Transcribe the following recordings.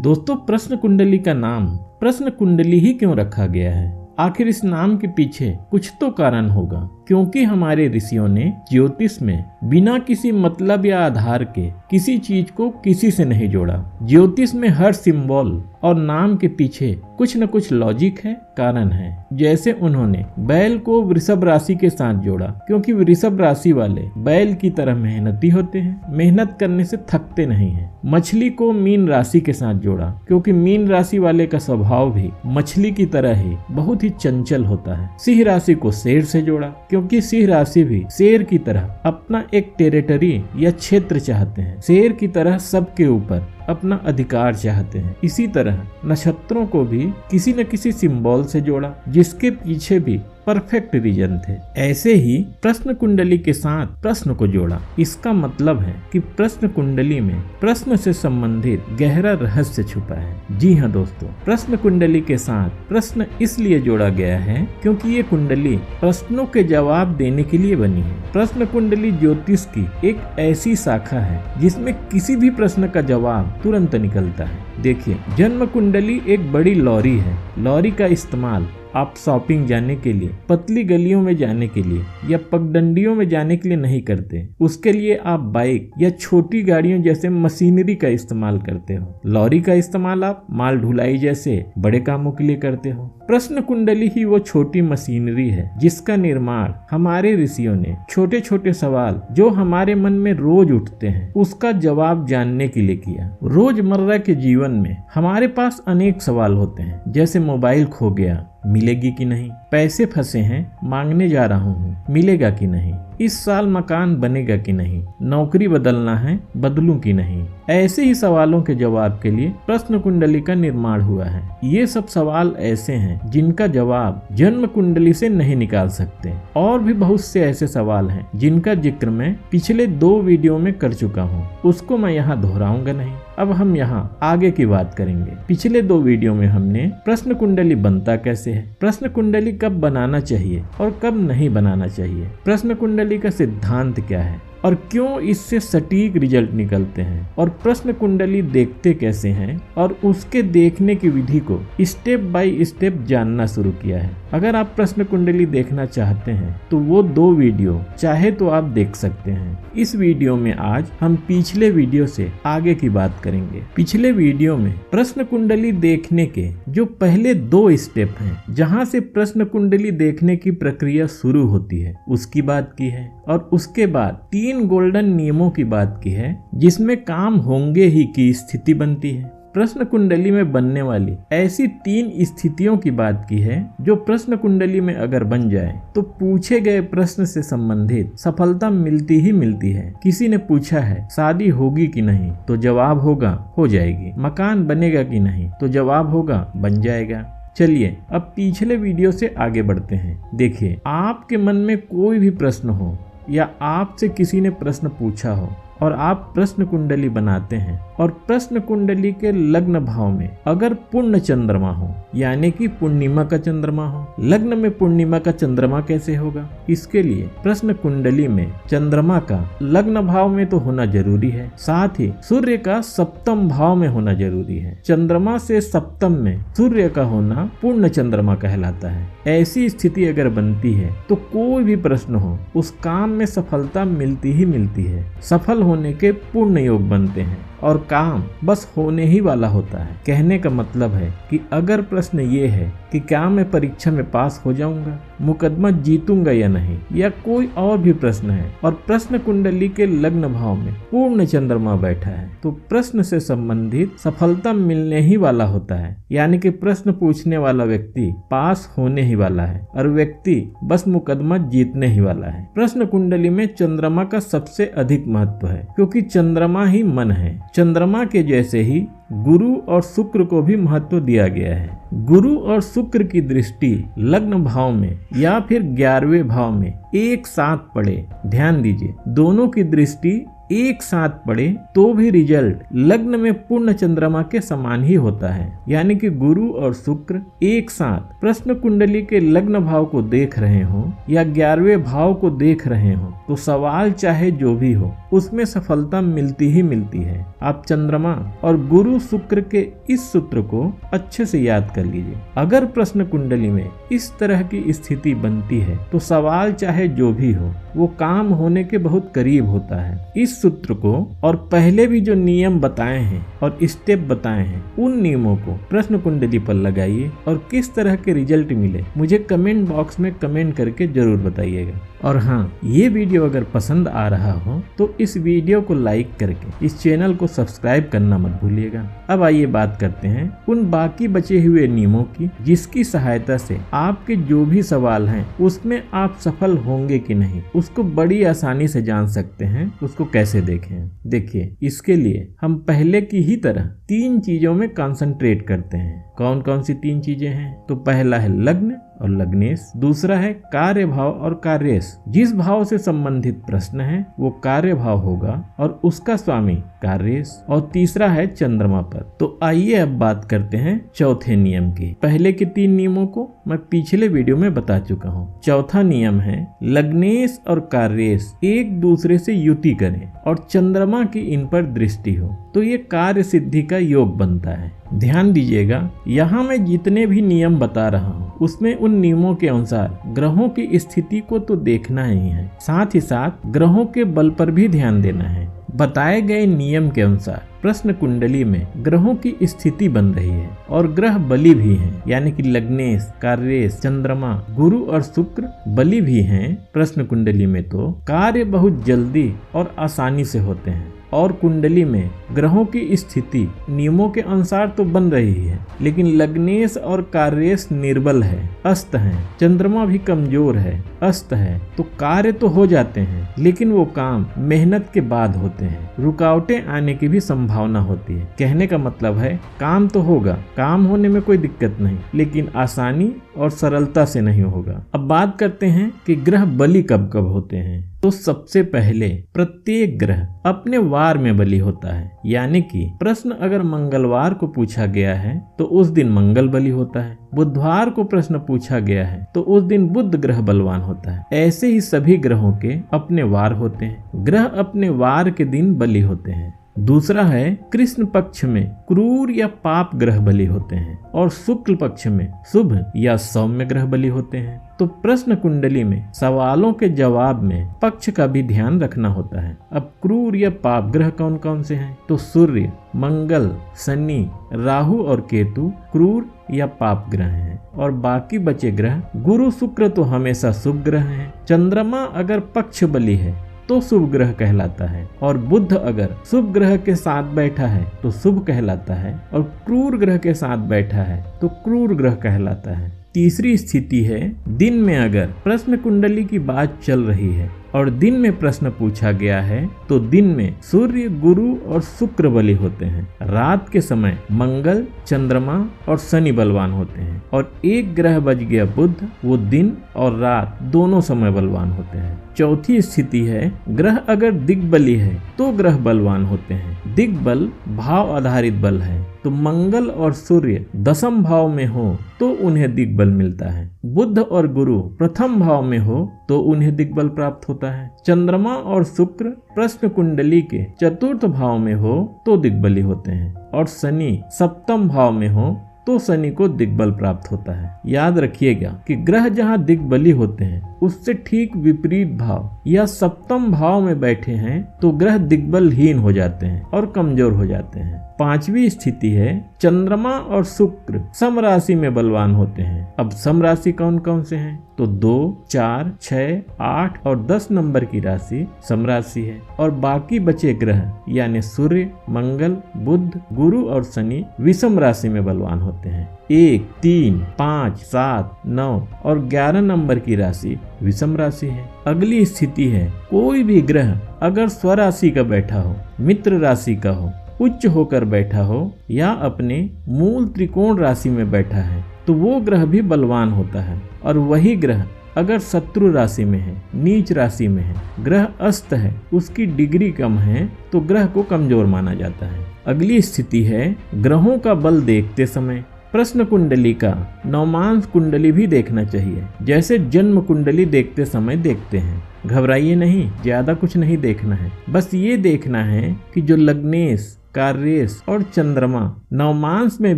दोस्तों, प्रश्न कुंडली का नाम प्रश्न कुंडली ही क्यों रखा गया है? आखिर इस नाम के पीछे कुछ तो कारण होगा, क्योंकि हमारे ऋषियों ने ज्योतिष में बिना किसी मतलब या आधार के किसी चीज को किसी से नहीं जोड़ा। ज्योतिष में हर सिंबल और नाम के पीछे कुछ न कुछ लॉजिक है, कारण है। जैसे उन्होंने बैल को वृषभ राशि के साथ जोड़ा, क्योंकि वृषभ राशि वाले बैल की तरह मेहनती होते हैं, मेहनत करने से थकते नहीं हैं। मछली को मीन राशि के साथ जोड़ा, क्योंकि मीन राशि वाले का स्वभाव भी मछली की तरह ही बहुत ही चंचल होता है। सिंह राशि को शेर से जोड़ा, क्योंकि सिंह राशि भी शेर की तरह अपना एक टेरिटरी या क्षेत्र चाहते हैं, शेर की तरह सबके ऊपर अपना अधिकार चाहते हैं। इसी तरह नक्षत्रों को भी किसी न किसी सिंबल से जोड़ा, जिसके पीछे भी परफेक्ट रीजन थे। ऐसे ही प्रश्न कुंडली के साथ प्रश्न को जोड़ा। इसका मतलब है कि प्रश्न कुंडली में प्रश्न से संबंधित गहरा रहस्य छुपा है। जी हाँ दोस्तों, प्रश्न कुंडली के साथ प्रश्न इसलिए जोड़ा गया है क्योंकि ये कुंडली प्रश्नों के जवाब देने के लिए बनी है। प्रश्न कुंडली ज्योतिष की एक ऐसी शाखा है जिसमें किसी भी प्रश्न का जवाब तुरंत निकलता है। देखिए, जन्म कुंडली एक बड़ी लॉरी है। लॉरी का इस्तेमाल आप शॉपिंग जाने के लिए, पतली गलियों में जाने के लिए या पगडंडियों में जाने के लिए नहीं करते। उसके लिए आप बाइक या छोटी गाड़ियों जैसे मशीनरी का इस्तेमाल करते हो। लॉरी का इस्तेमाल आप माल ढुलाई जैसे बड़े कामों के लिए करते हो। प्रश्न कुंडली ही वो छोटी मशीनरी है जिसका निर्माण हमारे ऋषियों ने छोटे छोटे सवाल जो हमारे मन में रोज उठते हैं उसका जवाब जानने के लिए किया। रोजमर्रा के जीवन में हमारे पास अनेक सवाल होते हैं, जैसे मोबाइल खो गया, मिलेगी कि नहीं? पैसे फंसे हैं, मांगने जा रहा हूँ, मिलेगा कि नहीं? इस साल मकान बनेगा कि नहीं? नौकरी बदलना है, बदलूं कि नहीं? ऐसे ही सवालों के जवाब के लिए प्रश्न कुंडली का निर्माण हुआ है। ये सब सवाल ऐसे हैं जिनका जवाब जन्म कुंडली से नहीं निकाल सकते। और भी बहुत से ऐसे सवाल हैं जिनका जिक्र मैं पिछले 2 वीडियो में कर चुका हूँ, उसको मैं यहाँ दोहराऊंगा नहीं। अब हम यहाँ आगे की बात करेंगे। पिछले 2 वीडियो में हमने प्रश्न कुंडली बनता कैसे है, प्रश्न कुंडली कब बनाना चाहिए और कब नहीं बनाना चाहिए, प्रश्न कुंडली का सिद्धांत क्या है और क्यों इससे सटीक रिजल्ट निकलते हैं, और प्रश्न कुंडली देखते कैसे हैं और उसके देखने की विधि को स्टेप बाय स्टेप जानना शुरू किया है। अगर आप प्रश्न कुंडली देखना चाहते हैं तो वो 2 वीडियो चाहे तो आप देख सकते हैं। इस वीडियो में आज हम पिछले वीडियो से आगे की बात करेंगे। पिछले वीडियो में प्रश्न कुंडली देखने के जो पहले 2 स्टेप हैं, जहां से प्रश्न कुंडली देखने की प्रक्रिया शुरू होती है, उसकी बात की है, और उसके बाद 3 गोल्डन नियमों की बात की है जिसमें काम होंगे ही की स्थिति बनती है। प्रश्न कुंडली में बनने वाली ऐसी 3 स्थितियों की बात की है जो प्रश्न कुंडली में अगर बन जाए तो पूछे गए प्रश्न से संबंधित सफलता मिलती ही मिलती है। किसी ने पूछा है शादी होगी कि नहीं, तो जवाब होगा हो जाएगी। मकान बनेगा कि नहीं, तो जवाब होगा बन जाएगा। चलिए अब पिछले वीडियो से आगे बढ़ते हैं। देखिए, आपके मन में कोई भी प्रश्न हो या आपसे किसी ने प्रश्न पूछा हो और आप प्रश्न कुंडली बनाते हैं और प्रश्न कुंडली के लग्न भाव में अगर पूर्ण चंद्रमा हो, यानी कि पूर्णिमा का चंद्रमा हो। लग्न में पूर्णिमा का चंद्रमा कैसे होगा? इसके लिए प्रश्न कुंडली में चंद्रमा का लग्न भाव में तो होना जरूरी है, साथ ही सूर्य का सप्तम भाव में होना जरूरी है। चंद्रमा से सप्तम में सूर्य का होना पूर्ण चंद्रमा कहलाता है। ऐसी स्थिति अगर बनती है तो कोई भी प्रश्न हो उस काम में सफलता मिलती ही मिलती है। सफल होने के पूर्ण योग बनते हैं और काम बस होने ही वाला होता है। कहने का मतलब है कि अगर प्रश्न ये है कि क्या मैं परीक्षा में पास हो जाऊंगा, मुकदमा जीतूंगा या नहीं, या कोई और भी प्रश्न है और प्रश्न कुंडली के लग्न भाव में पूर्ण चंद्रमा बैठा है, तो प्रश्न से संबंधित सफलता मिलने ही वाला होता है। यानी कि प्रश्न पूछने वाला व्यक्ति पास होने ही वाला है और व्यक्ति बस मुकदमा जीतने ही वाला है। प्रश्न कुंडली में चंद्रमा का सबसे अधिक महत्व है, क्योंकि चंद्रमा ही मन है। चंद्रमा के जैसे ही गुरु और शुक्र को भी महत्व दिया गया है। गुरु और शुक्र की दृष्टि लग्न भाव में या फिर 11वें भाव में एक साथ पड़े, ध्यान दीजिए, दोनों की दृष्टि एक साथ पड़े तो भी रिजल्ट लग्न में पूर्ण चंद्रमा के समान ही होता है। यानी कि गुरु और शुक्र एक साथ प्रश्न कुंडली के लग्न भाव को देख रहे हो या 11वें भाव को देख रहे हो तो सवाल चाहे जो भी हो उसमें सफलता मिलती ही मिलती है। आप चंद्रमा और गुरु शुक्र के इस सूत्र को अच्छे से याद कर लीजिए। अगर प्रश्न कुंडली में इस तरह की स्थिति बनती है तो सवाल चाहे जो भी हो वो काम होने के बहुत करीब होता है। इस सूत्र को और पहले भी जो नियम बताए हैं और स्टेप बताए हैं उन नियमों को प्रश्न कुंडली पर लगाइए और किस तरह के रिजल्ट मिले मुझे कमेंट बॉक्स में कमेंट करके जरूर बताइएगा। और हाँ, ये वीडियो अगर पसंद आ रहा हो तो इस वीडियो को लाइक करके इस चैनल को सब्सक्राइब करना मत भूलिएगा। अब आइए बात करते हैं उन बाकी बचे हुए नियमों की जिसकी सहायता से आपके जो भी सवाल हैं उसमें आप सफल होंगे कि नहीं उसको बड़ी आसानी से जान सकते हैं। उसको कैसे देखें? देखिए, इसके लिए हम पहले की ही तरह 3 चीजों में कंसंट्रेट करते हैं। कौन कौन सी 3 चीजें हैं? तो पहला है लग्न और लग्नेश, दूसरा है कार्य भाव और कार्येश। जिस भाव से संबंधित प्रश्न है वो कार्य भाव होगा और उसका स्वामी कार्येश, और तीसरा है चंद्रमा पर। तो आइए अब बात करते हैं चौथे नियम की। पहले के 3 नियमों को मैं पिछले वीडियो में बता चुका हूँ। चौथा नियम है लग्नेश और कार्येश एक दूसरे से युति करें और चंद्रमा की इन पर दृष्टि हो तो ये कार्य सिद्धि का योग बनता है। ध्यान दीजिएगा, यहाँ मैं जितने भी नियम बता रहा हूँ उसमें उन नियमों के अनुसार ग्रहों की स्थिति को तो देखना ही है, साथ ही साथ ग्रहों के बल पर भी ध्यान देना है। बताए गए नियम के अनुसार प्रश्न कुंडली में ग्रहों की स्थिति बन रही है और ग्रह बली भी हैं, यानी कि लग्नेश, कार्येश, चंद्रमा, गुरु और शुक्र बली भी हैं। प्रश्न कुंडली में तो कार्य बहुत जल्दी और आसानी से होते हैं और कुंडली में ग्रहों की स्थिति नियमों के अनुसार तो बन रही है, लेकिन लग्नेश और कार्येश निर्बल है, अस्त है, चंद्रमा भी कमजोर है, अस्त है, तो कार्य तो हो जाते हैं लेकिन वो काम मेहनत के बाद होते हैं, रुकावटें आने की भी संभावना होती है। कहने का मतलब है काम तो होगा, काम होने में कोई दिक्कत नहीं, लेकिन आसानी और सरलता से नहीं होगा। अब बात करते हैं कि ग्रह बली कब कब होते हैं। तो सबसे पहले प्रत्येक ग्रह अपने वार में बली होता है, यानी कि प्रश्न अगर मंगलवार को पूछा गया है तो उस दिन मंगल बली होता है, बुधवार को प्रश्न पूछा गया है तो उस दिन बुध ग्रह बलवान होता है। ऐसे ही सभी ग्रहों के अपने वार होते हैं, ग्रह अपने वार के दिन बली होते हैं। दूसरा है कृष्ण पक्ष में क्रूर या पाप ग्रह बली होते हैं और शुक्ल पक्ष में शुभ या सौम्य ग्रह बली होते हैं। तो प्रश्न कुंडली में सवालों के जवाब में पक्ष का भी ध्यान रखना होता है। अब क्रूर या पाप ग्रह कौन कौन से हैं? तो सूर्य, मंगल, शनि, राहु और केतु क्रूर या पाप ग्रह हैं और बाकी बचे ग्रह गुरु शुक्र तो हमेशा शुभ ग्रह हैं। चंद्रमा अगर पक्ष बली है तो शुभ ग्रह कहलाता है और बुध अगर शुभ ग्रह के साथ बैठा है तो शुभ कहलाता है और क्रूर ग्रह के साथ बैठा है तो क्रूर ग्रह कहलाता है। तीसरी स्थिति है दिन में अगर प्रश्न कुंडली की बात चल रही है और दिन में प्रश्न पूछा गया है तो दिन में सूर्य, गुरु और शुक्र बली होते हैं। रात के समय मंगल, चंद्रमा और शनि बलवान होते हैं और एक ग्रह बच गया बुध, वो दिन और रात दोनों समय बलवान होते हैं। चौथी स्थिति है ग्रह अगर दिग्बली है तो ग्रह बलवान होते हैं। दिग्बल भाव आधारित बल है, तो मंगल और सूर्य दशम भाव में हो तो उन्हें दिग्बल मिलता है। बुध और गुरु प्रथम भाव में हो तो उन्हें दिग्बल प्राप्त होता है। चंद्रमा और शुक्र प्रश्न कुंडली के चतुर्थ भाव में हो तो दिग्बली होते हैं और शनि सप्तम भाव में हो तो शनि को दिग्बल प्राप्त होता है। याद रखिएगा कि ग्रह जहाँ दिग्बली होते हैं उससे ठीक विपरीत भाव या सप्तम भाव में बैठे हैं तो ग्रह दिग्बलहीन हो जाते हैं और कमजोर हो जाते हैं। पांचवी स्थिति है चंद्रमा और शुक्र सम राशि में बलवान होते हैं। अब सम राशि कौन कौन से हैं? तो 2, 4, 6, 8 और 10 नंबर की राशि सम राशि है और बाकी बचे ग्रह यानी सूर्य, मंगल, बुध, गुरु और शनि विषम राशि में बलवान होते हैं। 1, 3, 5, 7, 9 और 11 नंबर की राशि विषम राशि है। अगली स्थिति है कोई भी ग्रह अगर स्वराशि का बैठा हो, मित्र राशि का हो, उच्च होकर बैठा हो या अपने मूल त्रिकोण राशि में बैठा है तो वो ग्रह भी बलवान होता है। और वही ग्रह अगर शत्रु राशि में है, नीच राशि में है, ग्रह अस्त है, उसकी डिग्री कम है तो ग्रह को कमजोर माना जाता है। अगली स्थिति है ग्रहों का बल देखते समय प्रश्न कुंडली का नवमांश कुंडली भी देखना चाहिए, जैसे जन्म कुंडली देखते समय देखते हैं। घबराइए नहीं, ज्यादा कुछ नहीं देखना है, बस ये देखना है कि जो लग्नेश कार्येश और चंद्रमा नवमांश में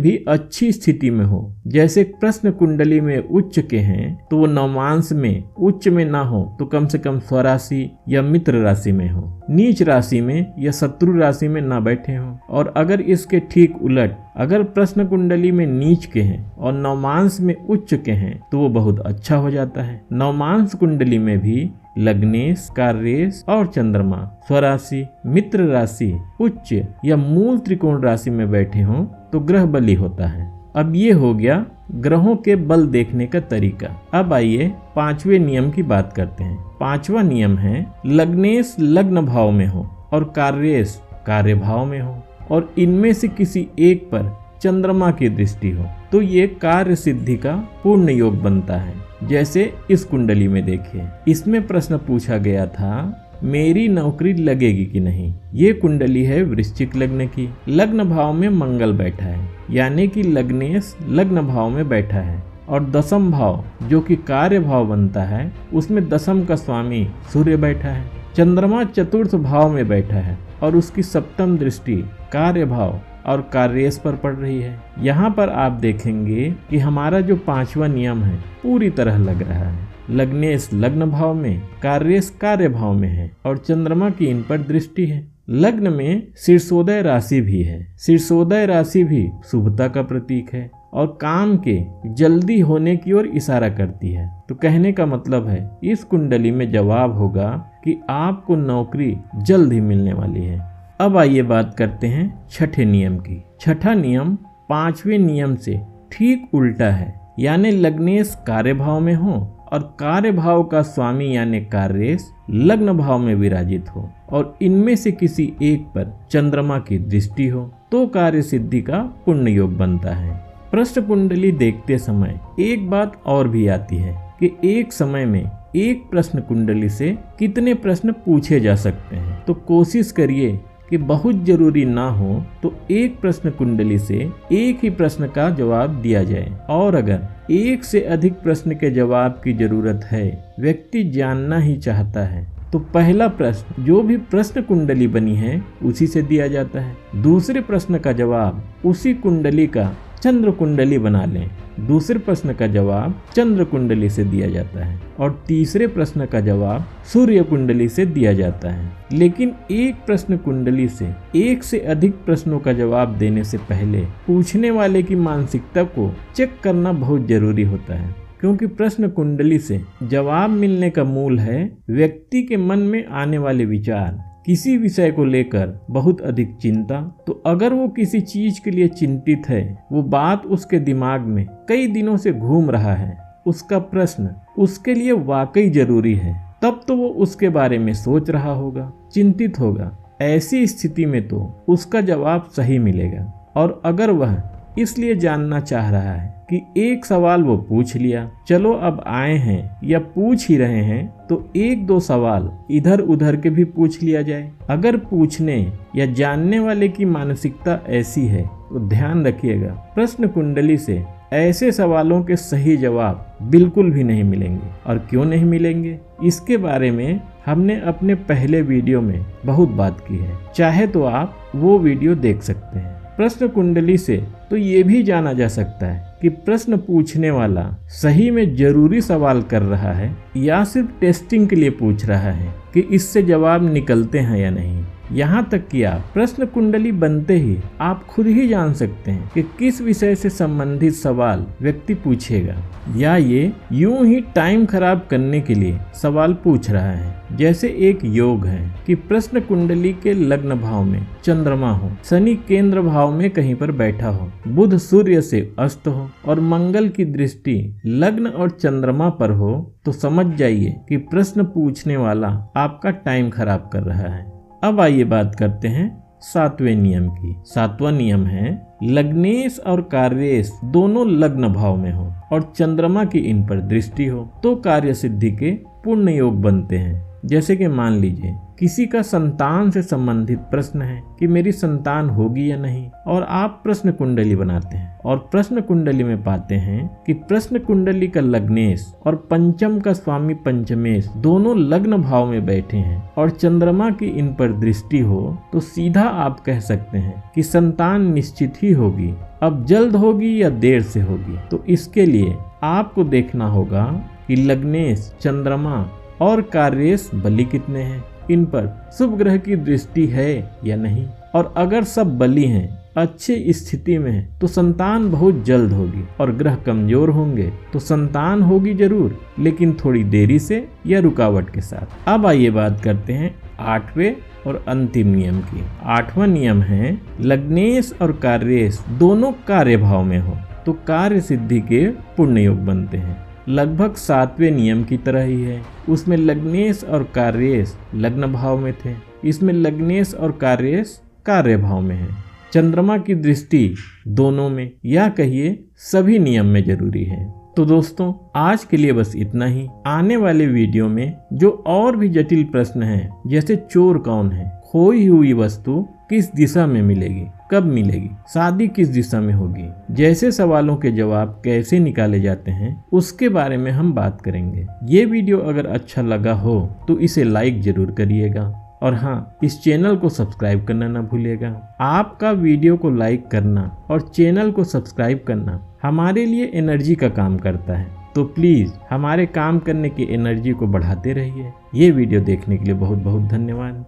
भी अच्छी स्थिति में हो, जैसे प्रश्न कुंडली में उच्च के हैं तो वो नवमांश में उच्च में ना हो तो कम से कम स्वराशि या मित्र राशि में हो, नीच राशि में या शत्रु राशि में ना बैठे हो। और अगर इसके ठीक उलट अगर प्रश्न कुंडली में नीच के हैं और नवमांश में उच्च के हैं तो वो बहुत अच्छा हो जाता है। नवमांश कुंडली में भी लग्नेश, कार्येश और चंद्रमा स्वराशि, मित्र राशि, उच्च या मूल त्रिकोण राशि में बैठे हों तो ग्रह बली होता है। अब ये हो गया ग्रहों के बल देखने का तरीका। अब आइए पांचवें नियम की बात करते हैं। पांचवा नियम है लग्नेश लग्न भाव में हो और कार्येश कार्य भाव में हो और इनमें से किसी एक पर चंद्रमा की दृष्टि हो तो ये कार्य सिद्धि का पूर्ण योग बनता है। जैसे इस कुंडली में देखिए, इसमें प्रश्न पूछा गया था मेरी नौकरी लगेगी कि नहीं। ये कुंडली है वृश्चिक लग्न की, लग्न भाव में मंगल बैठा है, यानी कि लग्नेश लग्न भाव में बैठा है और दशम भाव जो कि कार्य भाव बनता है उसमें दशम का स्वामी सूर्य बैठा है। चंद्रमा चतुर्थ भाव में बैठा है और उसकी सप्तम दृष्टि कार्य भाव और कार्येश पर पड़ रही है। यहाँ पर आप देखेंगे कि हमारा जो पांचवा नियम है पूरी तरह लग रहा है। लग्नेश लग्न भाव में, कार्येश कार्य भाव में है और चंद्रमा की इन पर दृष्टि है। लग्न में शीर्षोदय राशि भी है। शीर्षोदय राशि भी शुभता का प्रतीक है और काम के जल्दी होने की ओर इशारा करती है। तो कहने का मतलब है इस कुंडली में जवाब होगा कि आपको नौकरी जल्द ही मिलने वाली है। अब आइए बात करते हैं छठे नियम की। छठा नियम पांचवें नियम से ठीक उल्टा है, यानी लग्नेश कार्य भाव में हो और कार्य भाव का स्वामी यानी कार्येश लग्न भाव में विराजित हो और इनमें से किसी एक पर चंद्रमा की दृष्टि हो तो कार्य सिद्धि का पुण्य योग बनता है। प्रश्न कुंडली देखते समय एक बात और भी आती है कि एक समय में एक प्रश्न कुंडली से कितने प्रश्न पूछे जा सकते हैं। तो कोशिश करिए कि बहुत जरूरी ना हो तो एक प्रश्न कुंडली से एक ही प्रश्न का जवाब दिया जाए, और अगर एक से अधिक प्रश्न के जवाब की जरूरत है, व्यक्ति जानना ही चाहता है, तो पहला प्रश्न जो भी प्रश्न कुंडली बनी है उसी से दिया जाता है। दूसरे प्रश्न का जवाब उसी कुंडली का चंद्र कुंडली बना लें, दूसरे प्रश्न का जवाब चंद्र कुंडली से दिया जाता है और तीसरे प्रश्न का जवाब सूर्य कुंडली से दिया जाता है। लेकिन एक प्रश्न कुंडली से एक से अधिक प्रश्नों का जवाब देने से पहले पूछने वाले की मानसिकता को चेक करना बहुत जरूरी होता है, क्योंकि प्रश्न कुंडली से जवाब मिलने का मूल है व्यक्ति के मन में आने वाले विचार। किसी विषय को लेकर बहुत अधिक चिंता, तो अगर वो किसी चीज के लिए चिंतित है, वो बात उसके दिमाग में कई दिनों से घूम रहा है, उसका प्रश्न उसके लिए वाकई जरूरी है, तब तो वो उसके बारे में सोच रहा होगा, चिंतित होगा। ऐसी स्थिति में तो उसका जवाब सही मिलेगा। और अगर वह इसलिए जानना चाह रहा है कि एक सवाल वो पूछ लिया, चलो अब आए हैं या पूछ ही रहे हैं तो एक दो सवाल इधर उधर के भी पूछ लिया जाए। अगर पूछने या जानने वाले की मानसिकता ऐसी है तो ध्यान रखिएगा, प्रश्न कुंडली से ऐसे सवालों के सही जवाब बिल्कुल भी नहीं मिलेंगे। और क्यों नहीं मिलेंगे, इसके बारे में हमने अपने पहले वीडियो में बहुत बात की है, चाहे तो आप वो वीडियो देख सकते हैं। प्रश्न कुंडली से तो ये भी जाना जा सकता है कि प्रश्न पूछने वाला सही में जरूरी सवाल कर रहा है या सिर्फ टेस्टिंग के लिए पूछ रहा है कि इससे जवाब निकलते हैं या नहीं। यहाँ तक कि आप प्रश्न कुंडली बनते ही आप खुद ही जान सकते हैं कि किस विषय से संबंधित सवाल व्यक्ति पूछेगा, या ये यूं ही टाइम खराब करने के लिए सवाल पूछ रहा है। जैसे एक योग है कि प्रश्न कुंडली के लग्न भाव में चंद्रमा हो, शनि केंद्र भाव में कहीं पर बैठा हो, बुध सूर्य से अस्त हो और मंगल की दृष्टि लग्न और चंद्रमा पर हो, तो समझ जाइए कि प्रश्न पूछने वाला आपका टाइम खराब कर रहा है। अब आइए बात करते हैं सातवें नियम की। सातवां नियम है लग्नेश और कार्येश दोनों लग्न भाव में हो और चंद्रमा की इन पर दृष्टि हो तो कार्य सिद्धि के पूर्ण योग बनते हैं। जैसे कि मान लीजिए किसी का संतान से संबंधित प्रश्न है कि मेरी संतान होगी या नहीं, और आप प्रश्न कुंडली बनाते हैं और प्रश्न कुंडली में पाते हैं कि प्रश्न कुंडली का लग्नेश और पंचम का स्वामी पंचमेश दोनों लग्न भाव में बैठे हैं और चंद्रमा की इन पर दृष्टि हो, तो सीधा आप कह सकते हैं कि संतान निश्चित ही होगी। अब जल्द होगी या देर से होगी, तो इसके लिए आपको देखना होगा कि लग्नेश, चंद्रमा और कार्येश बली कितने हैं, इन पर शुभ ग्रह की दृष्टि है या नहीं, और अगर सब बली हैं, अच्छी स्थिति में है, तो संतान बहुत जल्द होगी, और ग्रह कमजोर होंगे तो संतान होगी जरूर, लेकिन थोड़ी देरी से या रुकावट के साथ। अब आइए बात करते हैं 8वें और अंतिम नियम की। 8वां नियम है लग्नेश और कार्येश दोनों कार्य भाव में हो तो कार्य सिद्धि के पुण्य योग बनते हैं। लगभग 7वें नियम की तरह ही है। उसमें लग्नेश और कार्येश लग्न भाव में थे, इसमें लग्नेश और कार्येश कार्य भाव में है। चंद्रमा की दृष्टि दोनों में या कहिए सभी नियम में जरूरी है। तो दोस्तों आज के लिए बस इतना ही। आने वाले वीडियो में जो और भी जटिल प्रश्न हैं, जैसे चोर कौन है, खोई हुई वस्तु किस दिशा में मिलेगी, कब मिलेगी, शादी किस दिशा में होगी, जैसे सवालों के जवाब कैसे निकाले जाते हैं, उसके बारे में हम बात करेंगे। ये वीडियो अगर अच्छा लगा हो तो इसे लाइक जरूर करिएगा, और हाँ, इस चैनल को सब्सक्राइब करना ना भूलिएगा। आपका वीडियो को लाइक करना और चैनल को सब्सक्राइब करना हमारे लिए एनर्जी का काम करता है, तो प्लीज़ हमारे काम करने की एनर्जी को बढ़ाते रहिए। ये वीडियो देखने के लिए बहुत बहुत धन्यवाद।